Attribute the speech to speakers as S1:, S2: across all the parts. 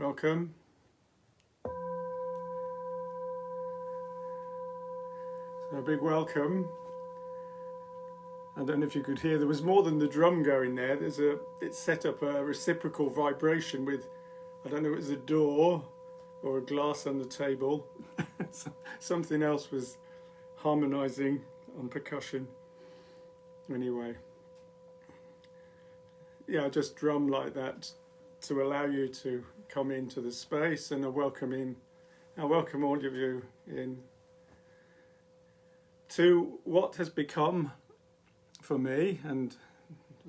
S1: Welcome. So a big welcome. I don't know if you could hear, there was more than the drum going there. It's set up a reciprocal vibration with, I don't know, it was a door or a glass on the table. Something else was harmonizing on percussion. Anyway, yeah, I just drum like that to allow you to come into the space, and I welcome all of you in to what has become, for me, and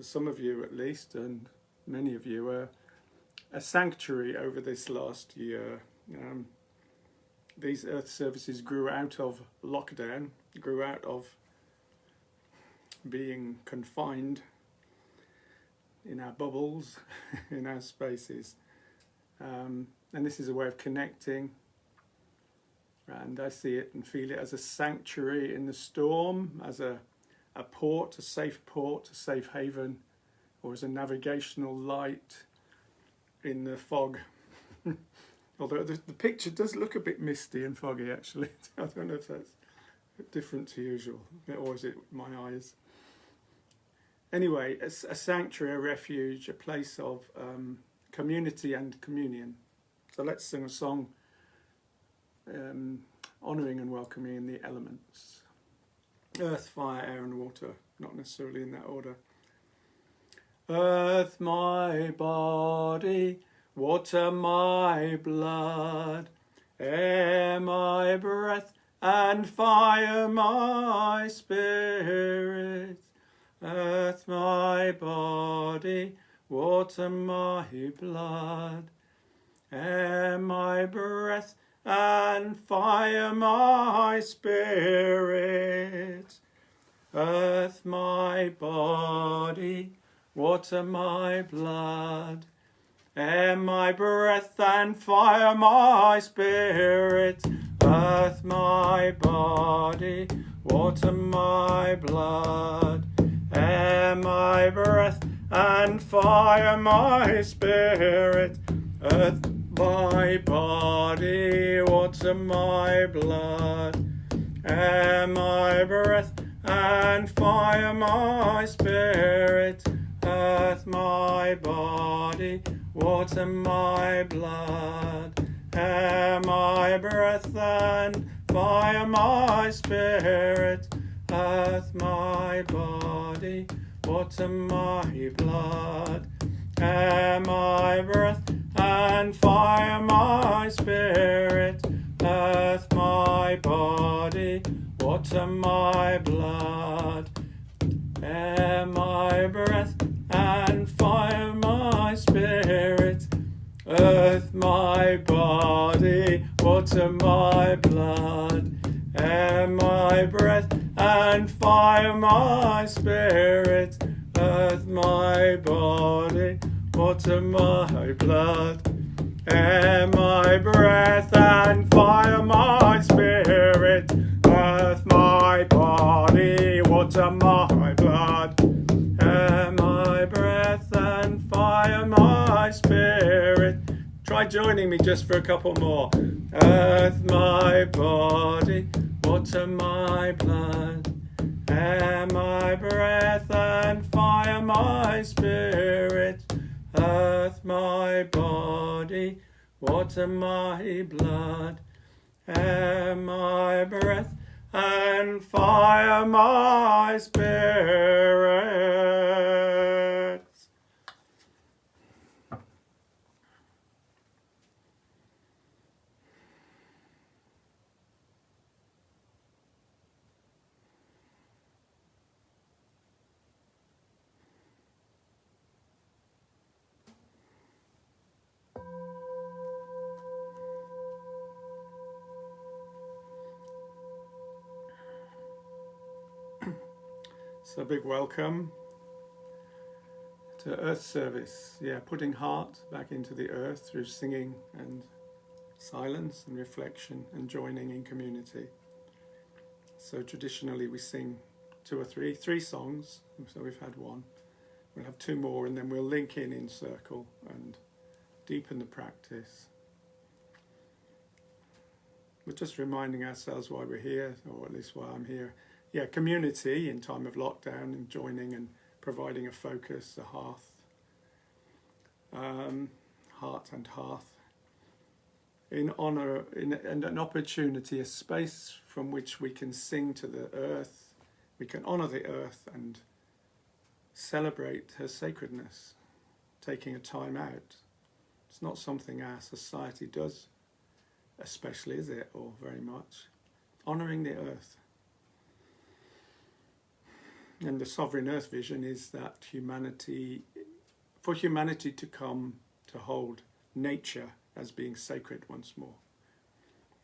S1: some of you at least, and many of you, a sanctuary over this last year. These earth services grew out of lockdown, grew out of being confined in our bubbles, in our spaces. And this is a way of connecting, and I see it and feel it as a sanctuary in the storm, as a port, a safe haven, or as a navigational light in the fog. Although the picture does look a bit misty and foggy, actually. I don't know if that's different to usual, or is it my eyes? Anyway, a sanctuary, a refuge, a place of community and communion. So let's sing a song honouring and welcoming the elements. Earth, fire, air and water, not necessarily in that order. Earth, my body, water, my blood, air, my breath, and fire, my spirit. Earth, my body, water, my blood, air, my breath, and fire, my spirit. Earth, my body, water, my blood, air my breath and fire my spirit, earth my body, water my blood, air my breath and fire my spirit, earth my body, water my blood, air my breath and fire my spirit, earth my body, water my blood, air my breath and fire my spirit, earth my body, water my blood, air my breath and fire my spirit, earth my body, water my blood, air my breath and fire my spirit, earth my body, water my blood, air my breath and fire my spirit, earth my body, water my blood, air my breath and fire my spirit, earth my body, water my blood, air my breath and fire my spirit. Try joining me just for a couple more. Earth my body, water my blood, air my breath and fire my spirit, earth my body, water my blood, air my breath and fire my spirit. So a big welcome to Earth Service. Yeah, putting heart back into the earth through singing and silence and reflection and joining in community. So traditionally we sing three songs. So we've had one. We'll have two more and then we'll link in circle and deepen the practice. We're just reminding ourselves why we're here, or at least why I'm here. Yeah, community in time of lockdown and joining and providing a focus, a hearth, heart and hearth, in honour, and an opportunity, a space from which we can sing to the earth, we can honour the earth and celebrate her sacredness, taking a time out. It's not something our society does, especially, is it, or very much. Honouring the earth. And the Sovereign Earth vision is that for humanity to come to hold nature as being sacred once more.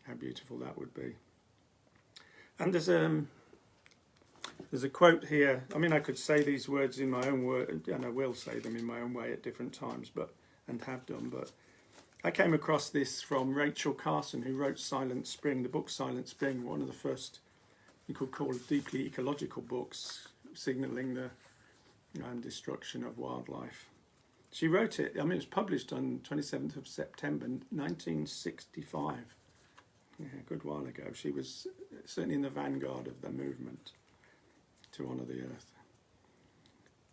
S1: How beautiful that would be. And there's a quote here. I mean, I could say these words in my own word, and I will say them in my own way at different times, and have done. But I came across this from Rachel Carson, who wrote Silent Spring, the book Silent Spring, one of the first you could call deeply ecological books, signalling the destruction of wildlife. She wrote it, I mean, it was published on 27th of September 1965. Yeah, a good while ago. She was certainly in the vanguard of the movement to honour the earth.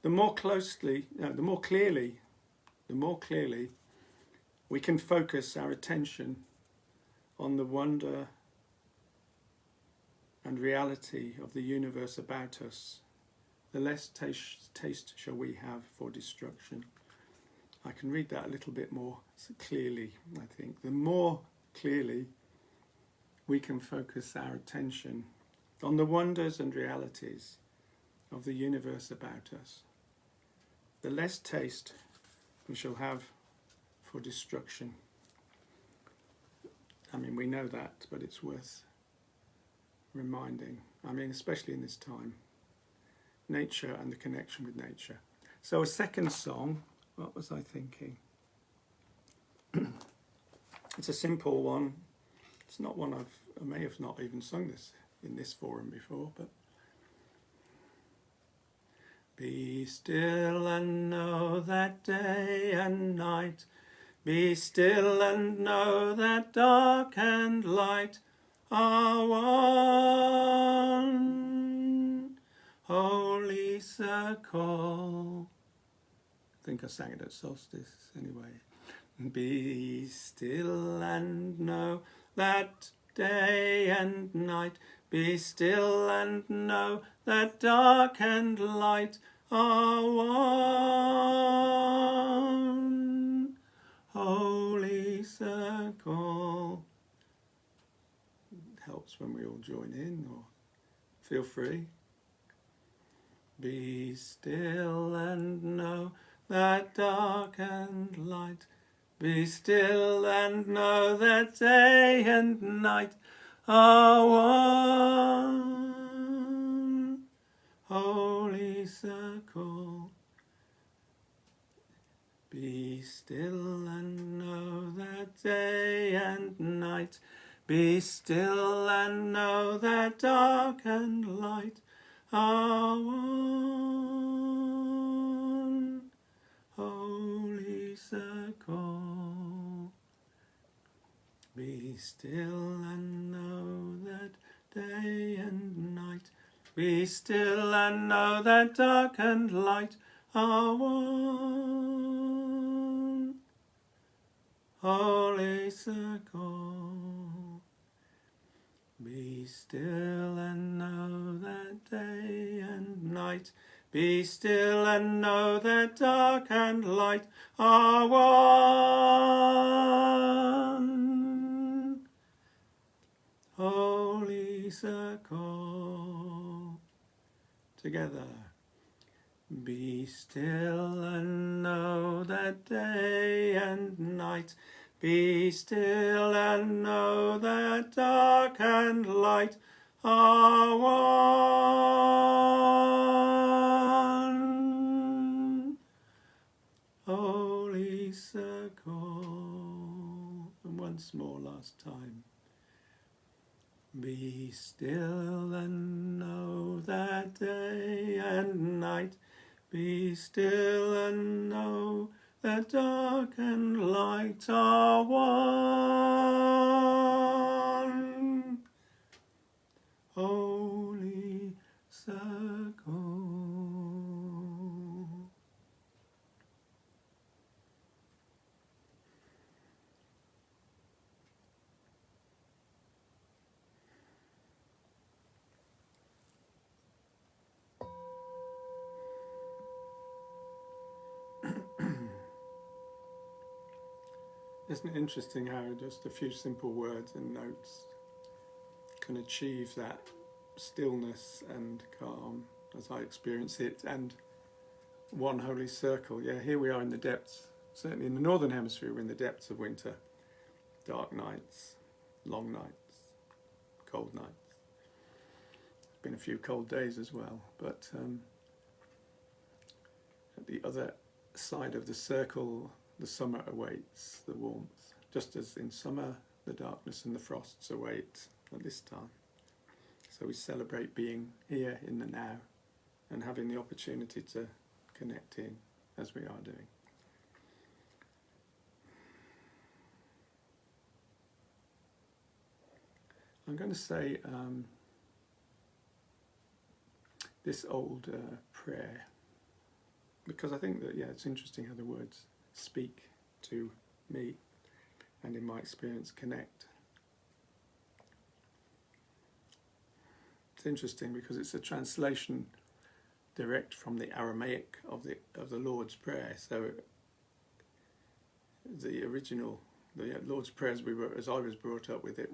S1: The more clearly we can focus our attention on the wonder and reality of the universe about us, the less taste shall we have for destruction. I can read that a little bit more clearly, I think. The more clearly we can focus our attention on the wonders and realities of the universe about us, the less taste we shall have for destruction. I mean, we know that, but it's worth reminding. I mean, especially in this time. Nature and the connection with nature. So a second song, what was I thinking? It's a simple one. It's not one I may have not even sung this in this forum before, but be still and know that day and night. Be still and know that dark and light are one. Holy circle. I think I sang it at solstice anyway. Be still and know that day and night. Be still and know that dark and light are one. Holy circle. It helps when we all join in, or feel free. Be still and know that dark and light. Be still and know that day and night are one. Holy circle. Be still and know that day and night. Be still and know that dark and light are one. Holy circle. Be still and know that day and night. Be still and know that dark and light are one. Holy circle. Be still and know that day and night. Be still and know that dark and light are one. Holy circle. Together. Be still and know that day and night. Be still and know that dark and light are one. Holy circle. And once more, last time. Be still and know that day and night. Be still and know that dark and light are one. Holy circle. Isn't it interesting how just a few simple words and notes can achieve that stillness and calm as I experience it, and one holy circle. Yeah, here we are in the depths, certainly in the northern hemisphere, we're in the depths of winter. Dark nights, long nights, cold nights. Been a few cold days as well, but at the other side of the circle, the summer awaits, the warmth, just as in summer the darkness and the frosts await at this time. So we celebrate being here in the now and having the opportunity to connect in as we are doing. I'm going to say this old prayer, because I think that, yeah, it's interesting how the words speak to me and in my experience connect. It's interesting because it's a translation direct from the Aramaic of the Lord's Prayer. So the original, the Lord's Prayer as I was brought up with it,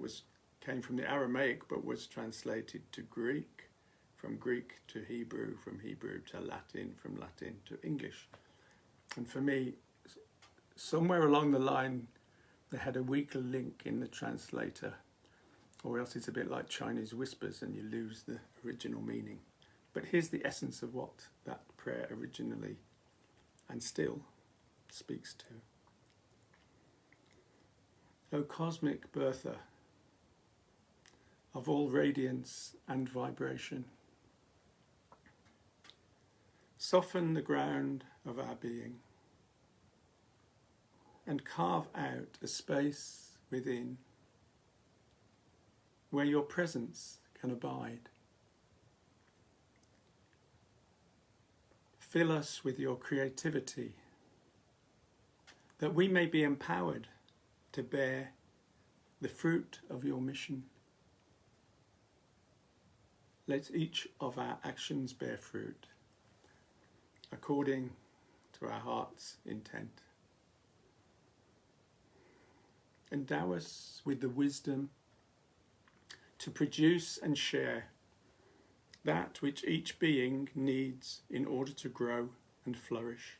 S1: came from the Aramaic but was translated to Greek, from Greek to Hebrew, from Hebrew to Latin, from Latin to English. And for me, somewhere along the line, they had a weak link in the translator, or else it's a bit like Chinese whispers and you lose the original meaning. But here's the essence of what that prayer originally and still speaks to. O cosmic birther of all radiance and vibration, soften the ground of our being and carve out a space within where your presence can abide. Fill us with your creativity, that we may be empowered to bear the fruit of your mission. Let each of our actions bear fruit according to our heart's intent. Endow us with the wisdom to produce and share that which each being needs in order to grow and flourish.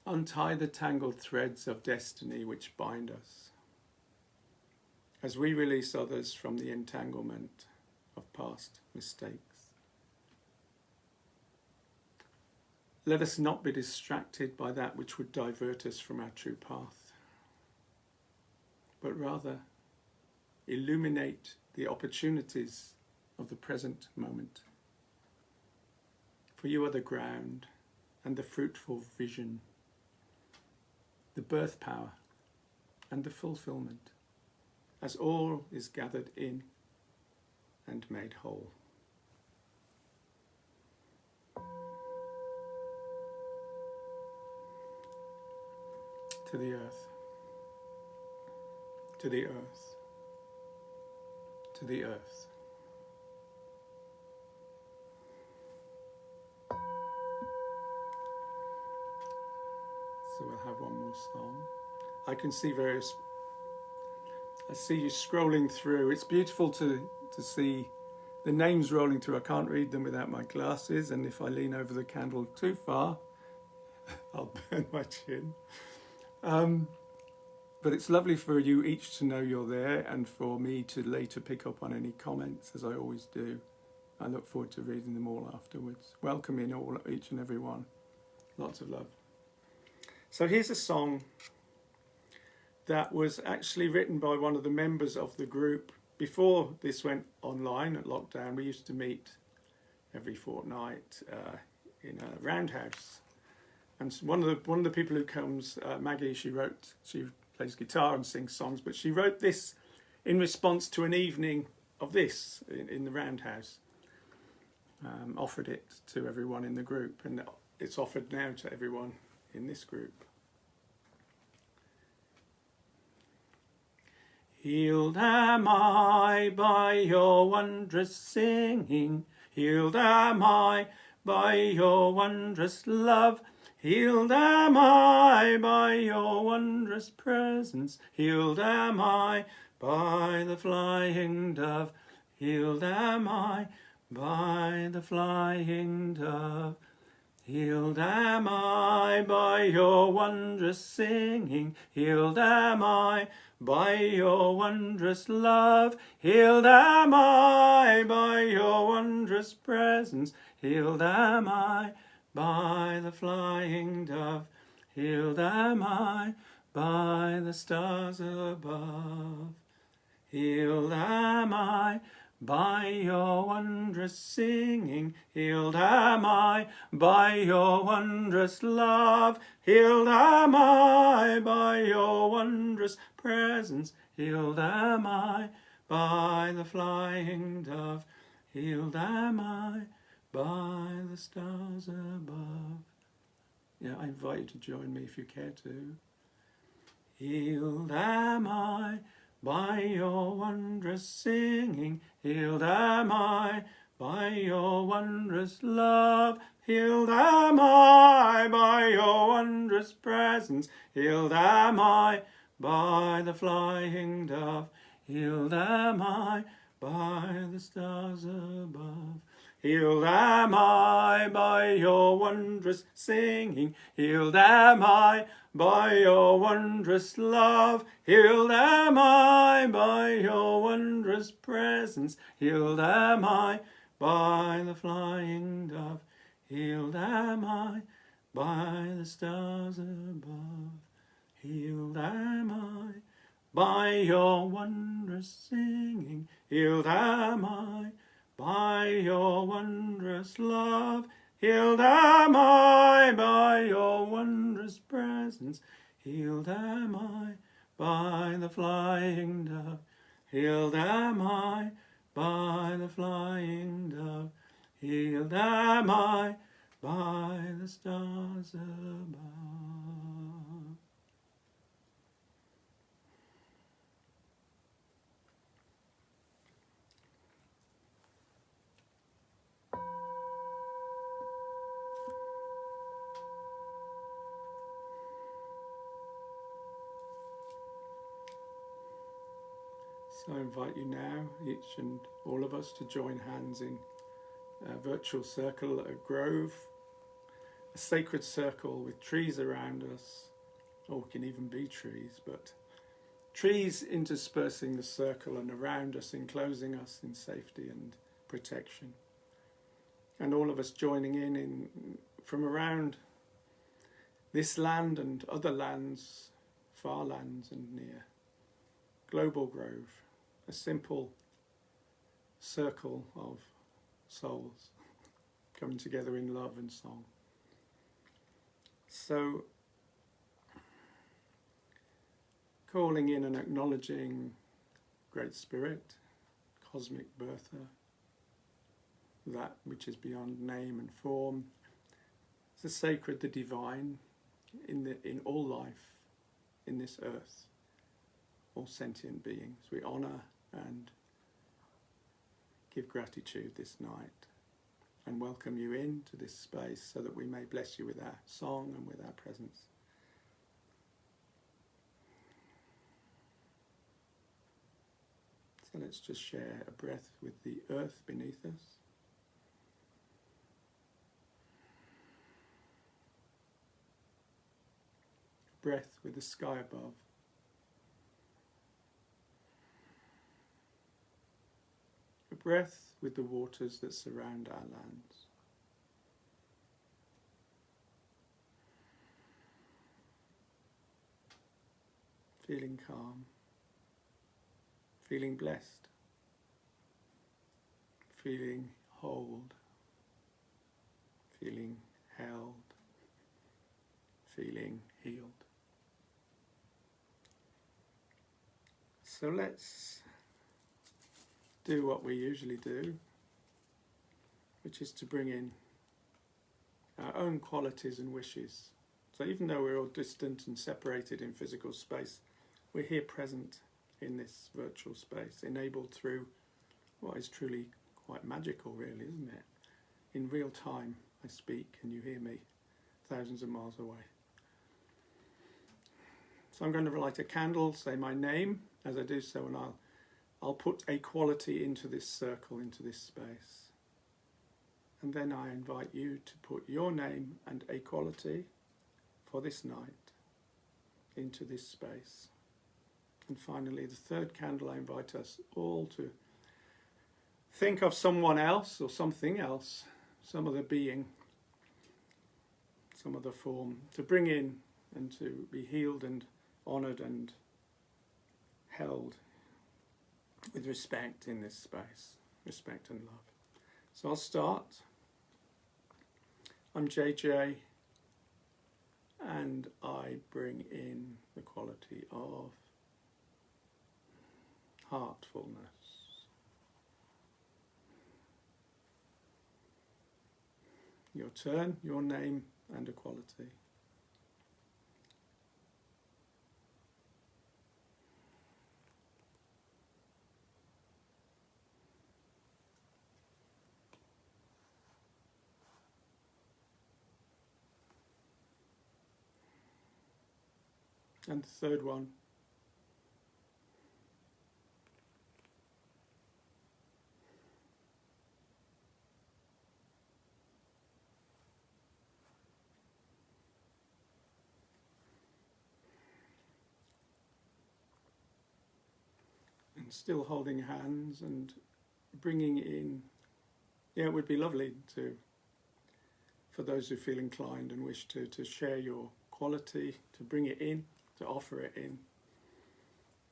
S1: Untie the tangled threads of destiny which bind us, as we release others from the entanglement of past mistakes. Let us not be distracted by that which would divert us from our true path, but rather illuminate the opportunities of the present moment. For you are the ground and the fruitful vision, the birth power and the fulfillment, as all is gathered in and made whole. To the earth, to the earth, to the earth. So we'll have one more song. I can see I see you scrolling through. It's beautiful to see the names rolling through. I can't read them without my glasses, and if I lean over the candle too far, I'll burn my chin. But it's lovely for you each to know you're there, and for me to later pick up on any comments, as I always do. I look forward to reading them all afterwards. Welcome in each and every one. Lots of love. So here's a song that was actually written by one of the members of the group. Before this went online at lockdown, we used to meet every fortnight in a roundhouse. And one of the people who comes, Maggie, she plays guitar and sings songs, but she wrote this in response to an evening of this in the roundhouse. Offered it to everyone in the group, and it's offered now to everyone in this group. Healed am I by your wondrous singing, healed am I by your wondrous love, healed am I by your wondrous presence, healed am I by the flying dove, healed am I by the flying dove. Healed am I by your wondrous singing, healed am I by your wondrous love, healed am I by your wondrous presence, healed am I by the flying dove, healed am I by the stars above. Healed am I by your wondrous singing, healed am I by your wondrous love, healed am I by your wondrous presence, healed am I by the flying dove, healed am I by the stars above. Yeah, I invite you to join me if you care to. Healed am I by your wondrous singing, healed am I by your wondrous love, healed am I by your wondrous presence, healed am I by the flying dove, healed am I by the stars above. Healed am I by your wondrous singing, healed am I by your wondrous love, healed am I by your wondrous presence, healed am I by the flying dove, healed am I by the stars above. Healed am I by your wondrous singing. Healed am I by your wondrous love. Healed am I by your wondrous presence. Healed am I by the flying dove. Healed am I by the flying dove. Healed am I by the stars above. So I invite you now, each and all of us, to join hands in a virtual circle at a grove, a sacred circle with trees around us, or it can even be trees, but trees interspersing the circle and around us, enclosing us in safety and protection. And all of us joining in from around this land and other lands, far lands and near. Global Grove, a simple circle of souls coming together in love and song. So, calling in and acknowledging Great Spirit, Cosmic Birther, that which is beyond name and form, the sacred, the divine, in all life, in this earth, all sentient beings. We honour and give gratitude this night and welcome you into this space so that we may bless you with our song and with our presence. So let's just share a breath with the earth beneath us. Breath with the sky above. A breath with the waters that surround our lands. Feeling calm, feeling blessed, feeling hold, feeling held, feeling healed. So let's do what we usually do, which is to bring in our own qualities and wishes. So even though we're all distant and separated in physical space, we're here present in this virtual space, enabled through what is truly quite magical, really, isn't it? In real time, I speak and you hear me thousands of miles away. So I'm going to light a candle, say my name as I do so, and I'll put a quality into this circle, into this space. And then I invite you to put your name and a quality for this night into this space. And finally, the third candle, I invite us all to think of someone else or something else, some other being, some other form, to bring in and to be healed and honoured and held with respect in this space, respect and love. So I'll start. I'm JJ, and I bring in the quality of heartfulness. Your turn, your name and a quality. And the third one. And still holding hands and bringing in, it would be lovely to, for those who feel inclined and wish to share your quality, to bring it in, to offer it in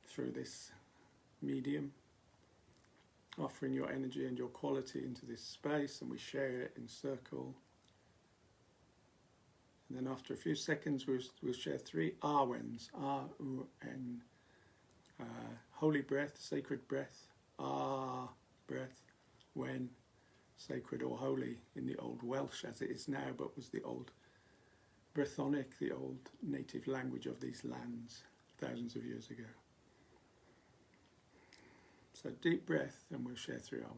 S1: through this medium, offering your energy and your quality into this space, and we share it in circle. And then after a few seconds we'll share 3 Arwens, R-U-N, holy breath, sacred breath, Ah breath, Wen, sacred or holy in the old Welsh as it is now, but was the old Brythonic, the old native language of these lands thousands of years ago. So deep breath, and we'll share 3 Arwens.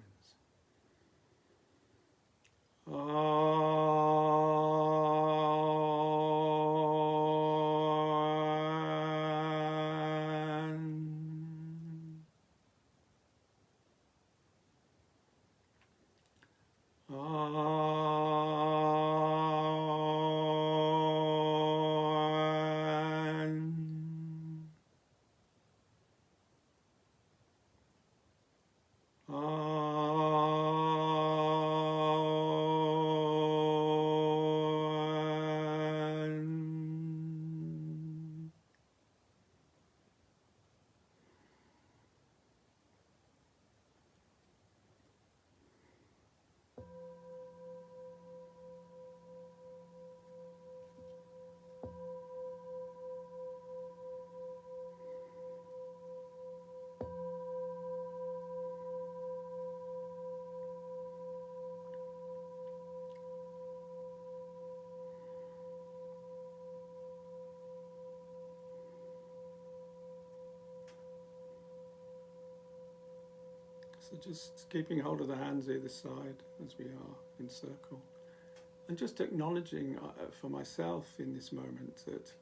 S1: So just keeping hold of the hands either side as we are in circle. And just acknowledging for myself in this moment that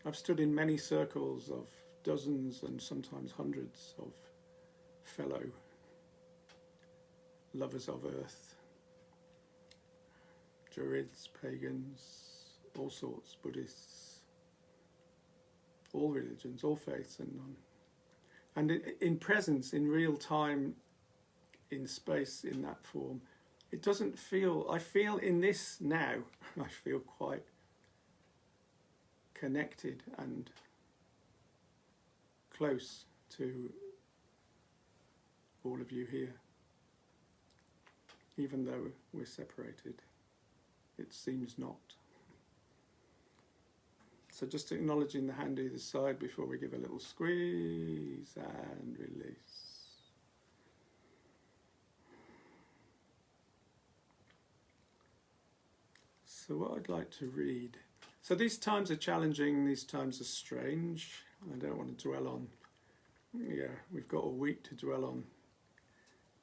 S1: I've stood in many circles of dozens and sometimes hundreds of fellow lovers of earth, Druids, pagans, all sorts, Buddhists, all religions, all faiths and none. And in presence, in real time, in space, in that form, it doesn't feel, I feel in this now, I feel quite connected and close to all of you here. Even though we're separated, it seems not. So just acknowledging the hand either side before we give a little squeeze and release. So what I'd like to read. So these times are challenging, these times are strange. I don't want to dwell on, we've got a week to dwell on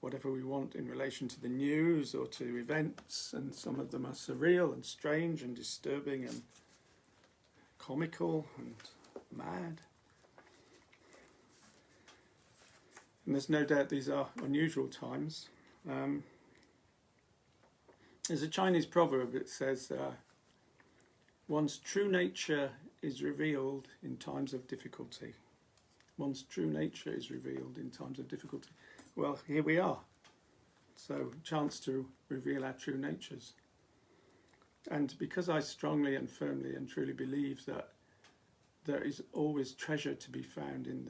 S1: whatever we want in relation to the news or to events, and some of them are surreal and strange and disturbing and comical and mad. And there's no doubt these are unusual times. There's a Chinese proverb that says, one's true nature is revealed in times of difficulty. One's true nature is revealed in times of difficulty. Well, here we are. So, chance to reveal our true natures. And because I strongly and firmly and truly believe that there is always treasure to be found in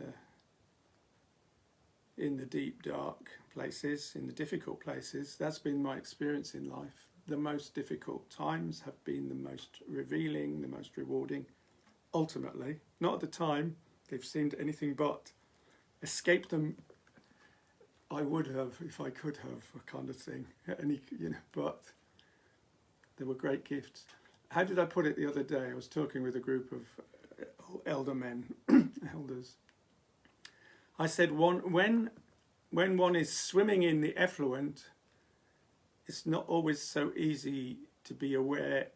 S1: the deep, dark places, in the difficult places, that's been my experience in life. The most difficult times have been the most revealing, the most rewarding. Ultimately, not at the time, they've seemed anything but. Escape them, I would have if I could have, kind of thing. But they were great gifts. How did I put it the other day? I was talking with a group of elder men, elders. I said, when one is swimming in the effluent, it's not always so easy to be aware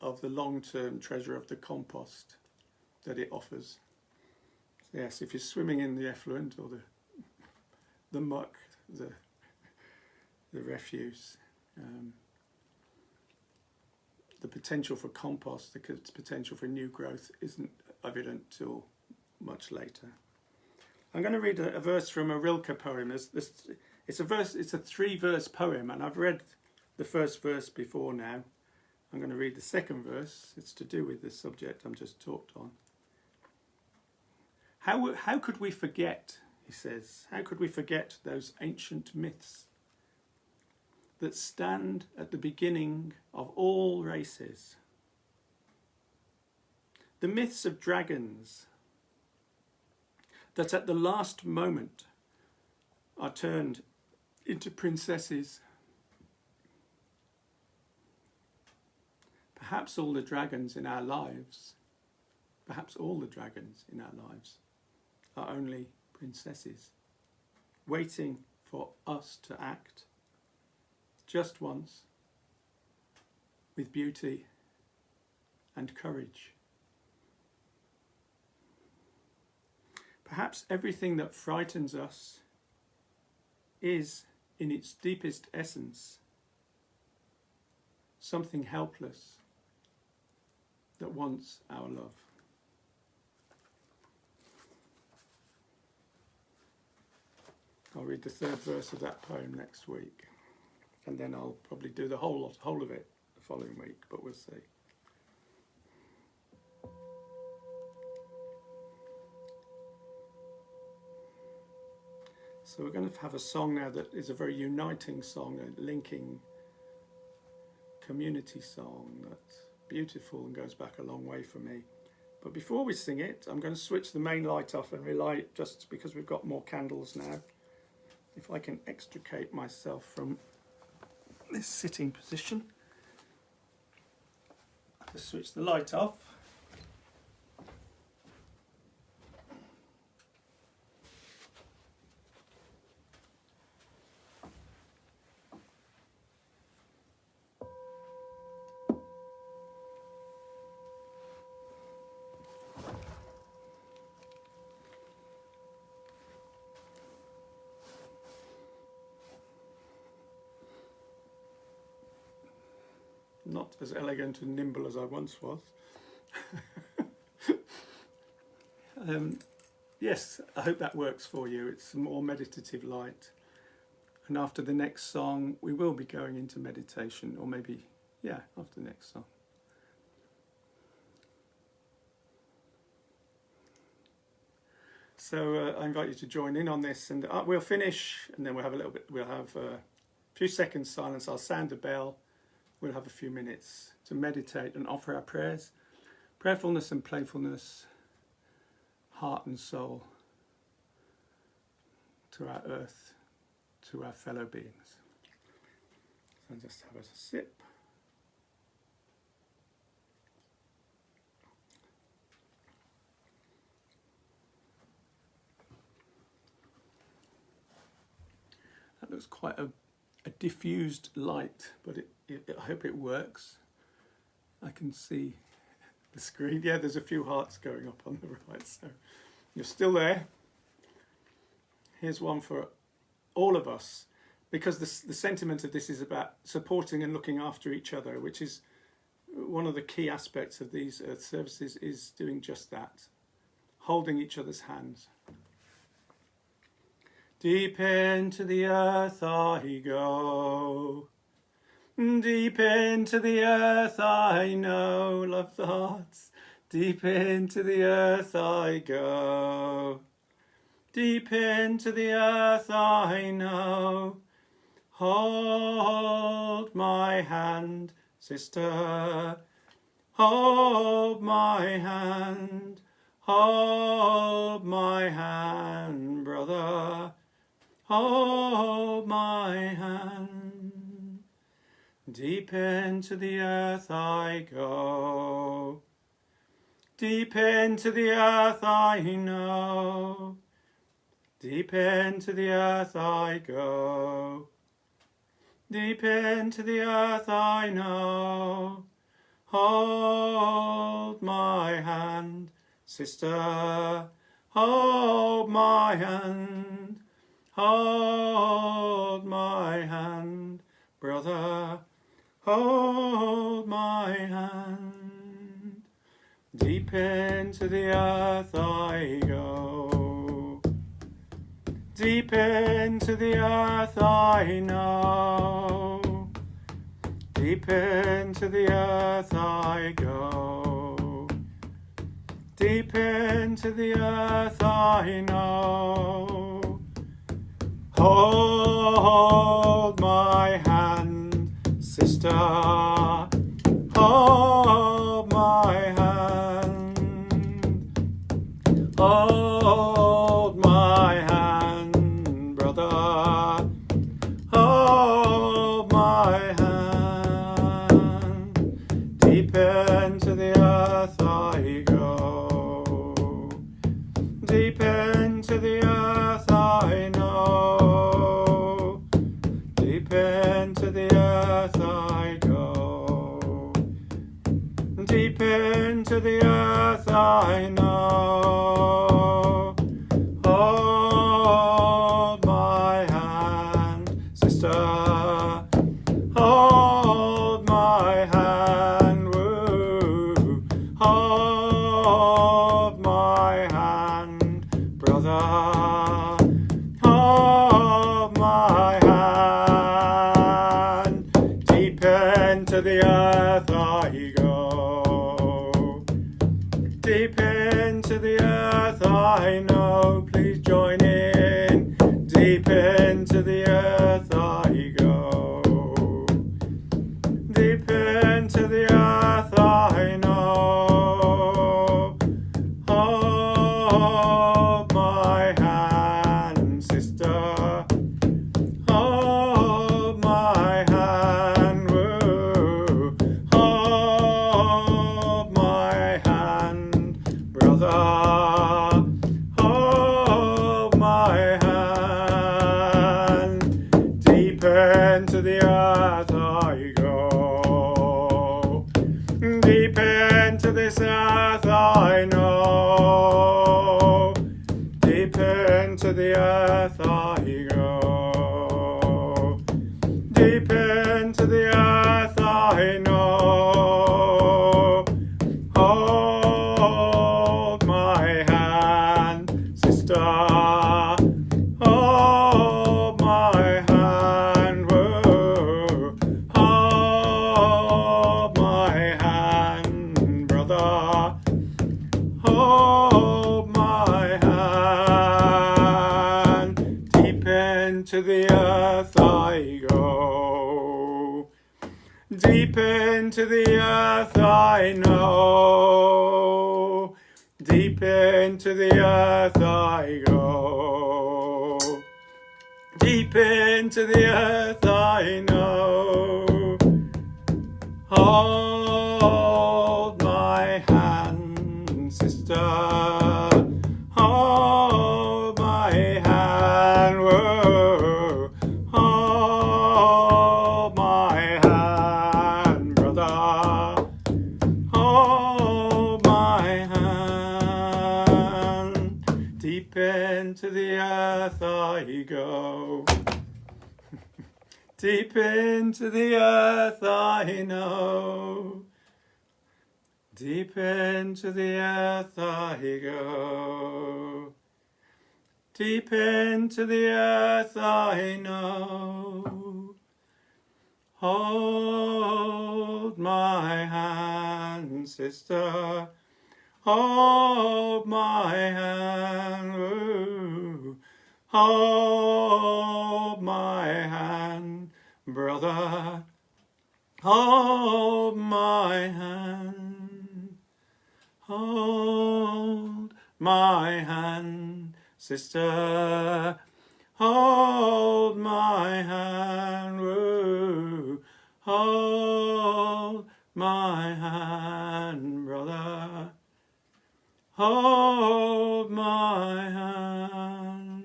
S1: of the long-term treasure of the compost that it offers. Yes, if you're swimming in the effluent or the muck, the refuse, the potential for compost, the potential for new growth isn't evident till much later. I'm going to read a verse from a Rilke poem. It's a 3-verse poem, and I've read the first verse before now. I'm going to read the second verse. It's to do with the subject I'm just talked on. How could we forget, he says, how could we forget those ancient myths that stand at the beginning of all races? The myths of dragons that at the last moment are turned into princesses. Perhaps all the dragons in our lives, perhaps all the dragons in our lives are only princesses, waiting for us to act just once with beauty and courage. Perhaps everything that frightens us is, in its deepest essence, something helpless that wants our love. I'll read the third verse of that poem next week, and then I'll probably do the whole of it the following week, but we'll see. So we're going to have a song now that is a very uniting song, a linking community song that's beautiful and goes back a long way for me. But before we sing it, I'm going to switch the main light off and relight, just because we've got more candles now. If I can extricate myself from this sitting position. Just switch the light off. Not as elegant and nimble as I once was. Yes, I hope that works for you. It's a more meditative light. And after the next song, we will be going into meditation, or maybe, yeah, after the next song. So I invite you to join in on this, and we'll finish, and then we'll have a few seconds silence. I'll sound the bell. We'll have a few minutes to meditate and offer our prayers, prayerfulness and playfulness, heart and soul, to our earth, to our fellow beings. So just have a sip. That looks quite a diffused light, but I hope it works. I can see the screen. Yeah, there's a few hearts going up on the right, so you're still there. Here's one for all of us, because the sentiment of this is about supporting and looking after each other, which is one of the key aspects of these earth services, is doing just that, holding each other's hands. Deep into the earth I go, deep into the earth I know, love the hearts. Deep into the earth I go, deep into the earth I know. Hold my hand, sister, hold my hand, hold my hand, brother. Hold my hand. Deep into the earth I go, deep into the earth I know, deep into the earth I go, deep into the earth I know. Hold my hand, sister, hold my hand. Hold my hand, brother, hold my hand. Deep into the earth I go, deep into the earth I know, deep into the earth I go, deep deep into the earth I know. Hold my hand, sister, hold my hand. Hold my hand, brother, hold my hand. Deep into the earth I go, deep into the earth I know, deep into the earth I go, deep into the earth I know. Hold my hand, sister, hold my hand, woo. Hold my hand, brother, hold my hand. Deep into the earth I go, deep into the earth I know. Please join in. Deep into the earth I go, deep into the earth I know. Hold my hand, sister, hold my hand, woo. Hold my hand, brother, hold my hand. Deep into the earth I go, deep into this earth I know. Deep into the earth I go, deep into the earth I know. Hold my hand, sister, hold my hand, whoa. Hold my hand, brother, hold my hand. Deep into the earth I go, deep into the earth I know. Deep into the earth I go, deep into the earth I know. Hold my hand, sister, hold my hand, whoa. Hold my hand, brother, hold my hand. Deep into the earth I go, deep into the earth I know. Deep into the earth I go, deep into the earth I know. Hold my hand, sister, hold my hand, woo. Hold my hand, brother, hold my hand. Hold my hand, sister, hold my hand, woo. Hold my hand, brother, hold my hand.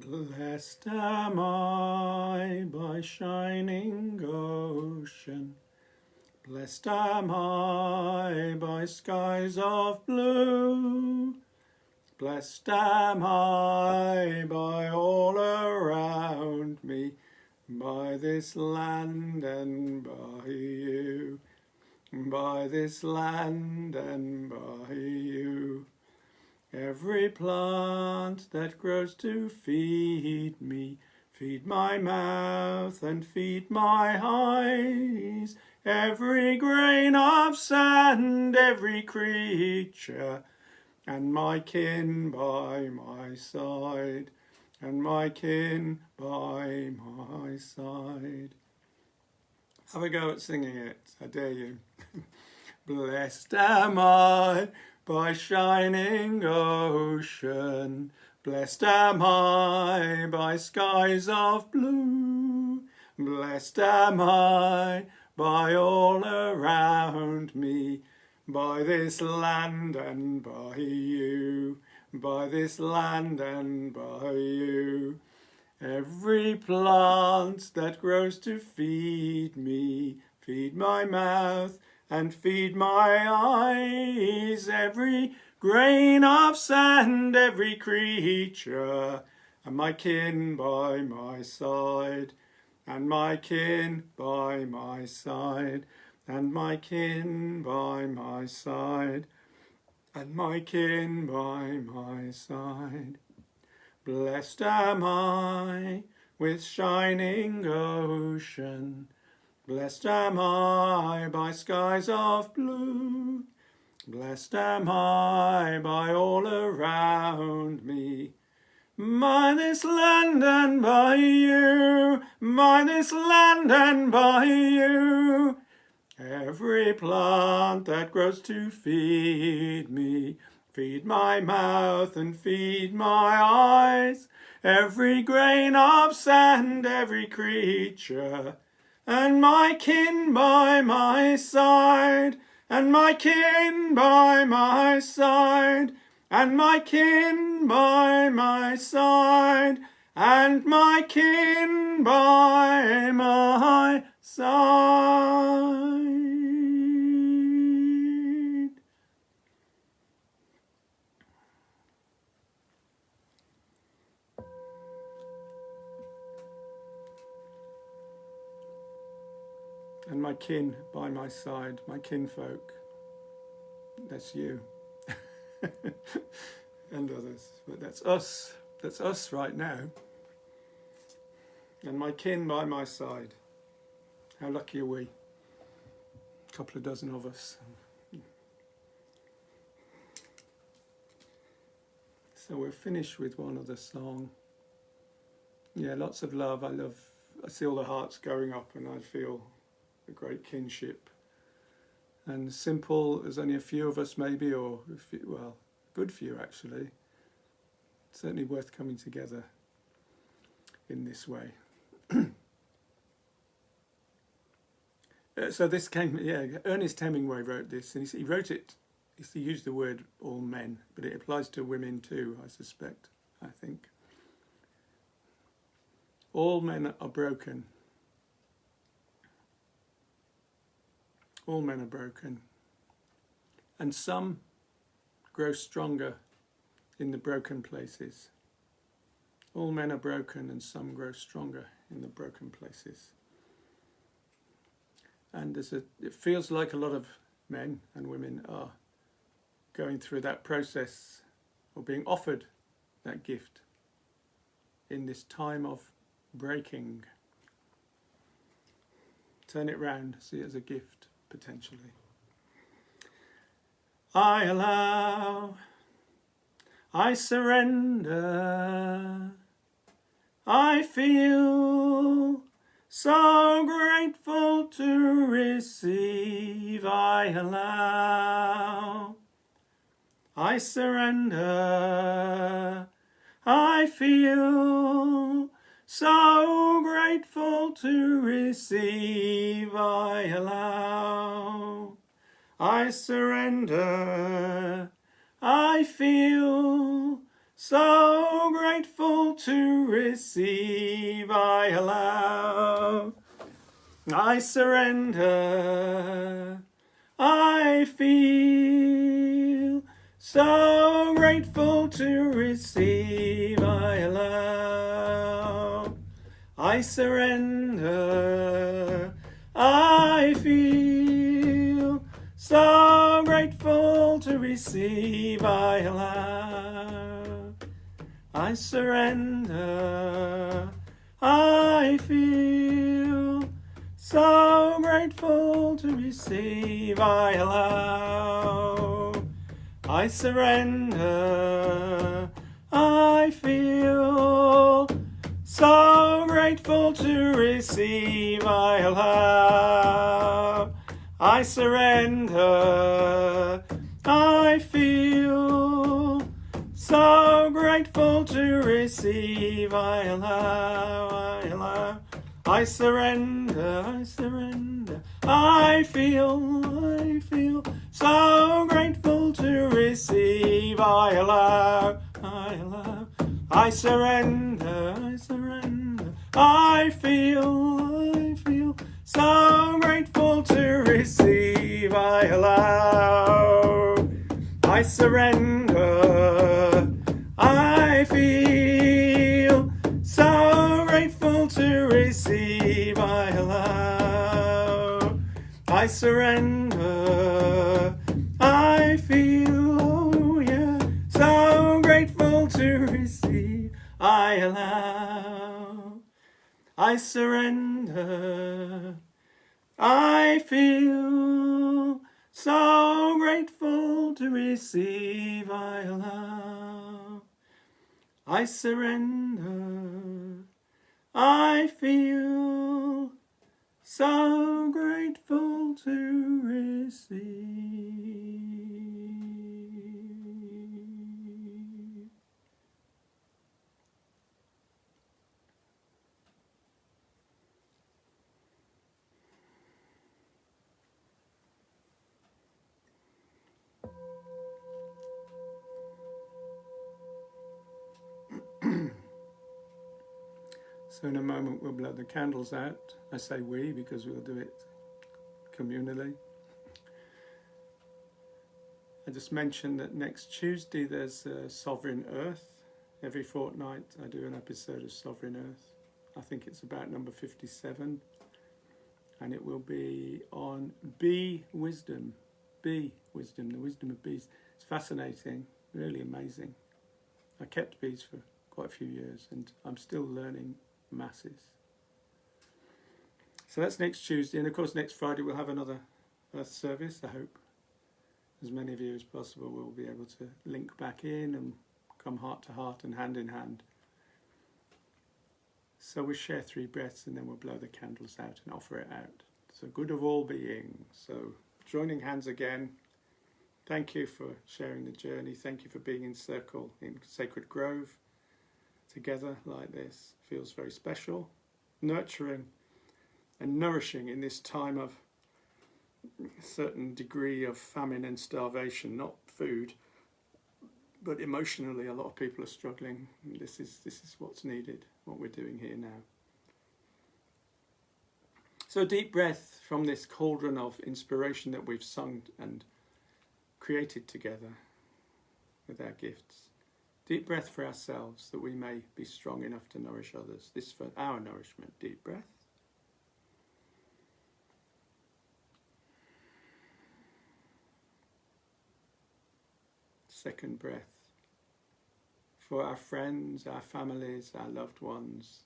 S1: Blessed am I by shining ocean, blessed am I by skies of blue, blessed am I by all around me, by this land and by you, by this land and by you. Every plant that grows to feed me, feed my mouth and feed my eyes. Every grain of sand, every creature, and my kin by my side, and my kin by my side. Have a go at singing it, I dare you. Blessed am I by shining ocean, blessed am I by skies of blue, blessed am I by all around me, by this land and by you, by this land and by you. Every plant that grows to feed me, feed my mouth and feed my eyes. Every grain of sand, every creature, and my kin by my side, and my kin by my side, and my kin by my side, and my kin by my side. Blessed am I with shining ocean, blessed am I by skies of blue, blessed am I by all around me, by this land and by you, by this land and by you. Every plant that grows to feed me, feed my mouth and feed my eyes. Every grain of sand, every creature, and my kin by my side, and my kin by my side, and my kin by my side, and my kin by my side. And my kin by my side, my kinfolk, that's you and others, but that's us right now. And my kin by my side, how lucky are we, a couple of dozen of us. So we'll finish with one other song. Yeah, lots of love. I see all the hearts going up and I feel a great kinship. And simple, there's only a few of us maybe, or a few, well, a good few actually. Certainly worth coming together in this way. So this came, Ernest Hemingway wrote this, and he wrote it, he used the word all men, but it applies to women too, I suspect, I think. All men are broken. All men are broken. And some grow stronger in the broken places. All men are broken and some grow stronger in the broken places. And it feels like a lot of men and women are going through that process or being offered that gift in this time of breaking. Turn it round, see it as a gift potentially. I allow, I surrender, I feel so grateful to receive. I allow, I surrender, I feel so grateful to receive. I allow, I surrender, I feel so grateful to receive. I allow, I surrender, I feel so grateful to receive. I allow, I surrender, I feel so grateful to receive. I allow, I surrender, I feel so grateful to receive. I allow, I surrender, I feel so grateful to receive. I allow, I surrender, I feel so grateful to receive. I allow, I surrender, I feel so grateful to receive. I allow, I surrender, I feel so grateful to receive. I allow, I surrender, I feel so grateful to receive. I allow, I surrender, I feel, oh yeah, so grateful to receive. I allow, I surrender, I feel so grateful to receive. I allow, I surrender, I feel so grateful to receive. So in a moment we'll blow the candles out. I say we because we'll do it communally. I just mentioned that next Tuesday there's Sovereign Earth. Every fortnight I do an episode of Sovereign Earth. I think it's about number 57. And it will be on bee wisdom. Bee wisdom, the wisdom of bees. It's fascinating, really amazing. I kept bees for quite a few years and I'm still learning masses. So that's next Tuesday, and of course next Friday we'll have another Earth service. I hope as many of you as possible will be able to link back in and come heart to heart and hand in hand. So we'll share 3 breaths and then we'll blow the candles out and offer it out. So good of all beings. So joining hands again. Thank you for sharing the journey. Thank you for being in circle in Sacred Grove together like this. Feels very special, nurturing and nourishing in this time of a certain degree of famine and starvation, not food, but emotionally a lot of people are struggling. This is what's needed, what we're doing here now. So deep breath from this cauldron of inspiration that we've sung and created together with our gifts. Deep breath for ourselves that we may be strong enough to nourish others. This for our nourishment. Deep breath. second breath for our friends, our families, our loved ones,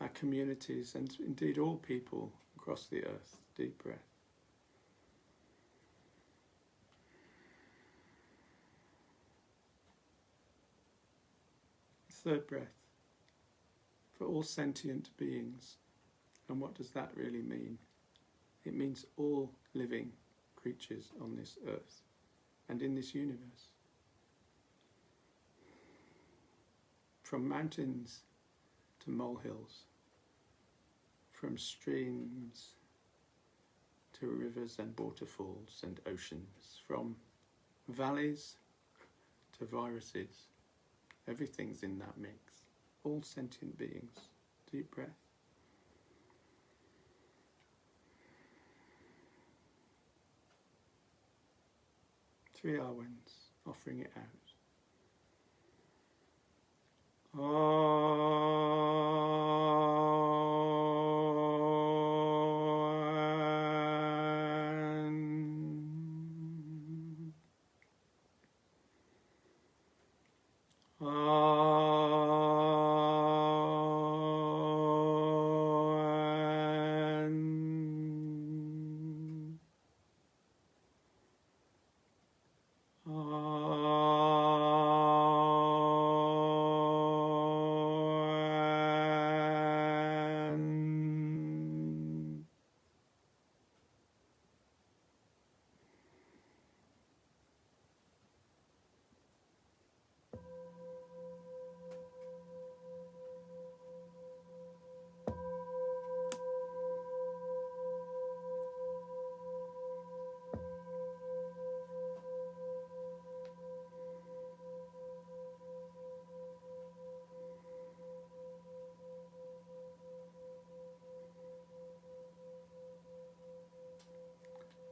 S1: our communities, and indeed all people across the earth. Deep breath. Third breath for all sentient beings. And what does that really mean? It means all living creatures on this earth and in this universe. From mountains to molehills, from streams to rivers and waterfalls and oceans, from valleys to viruses. Everything's in that mix. All sentient beings. Deep breath. Three Arwens, offering it out.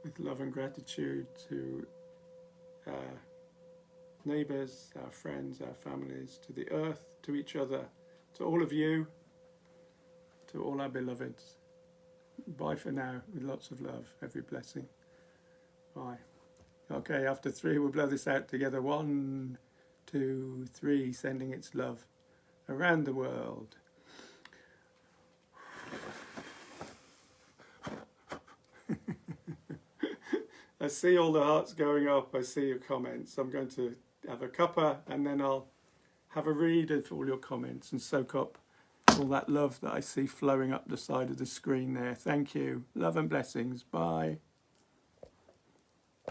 S1: With love and gratitude to our neighbours, our friends, our families, to the earth, to each other, to all of you, to all our beloveds. Bye for now, with lots of love, every blessing. Bye. Okay, after three, we'll blow this out together. 1, 2, 3, sending its love around the world. I see all the hearts going up, I see your comments. I'm going to have a cuppa and then I'll have a read of all your comments and soak up all that love that I see flowing up the side of the screen there. Thank you. Love and blessings. Bye.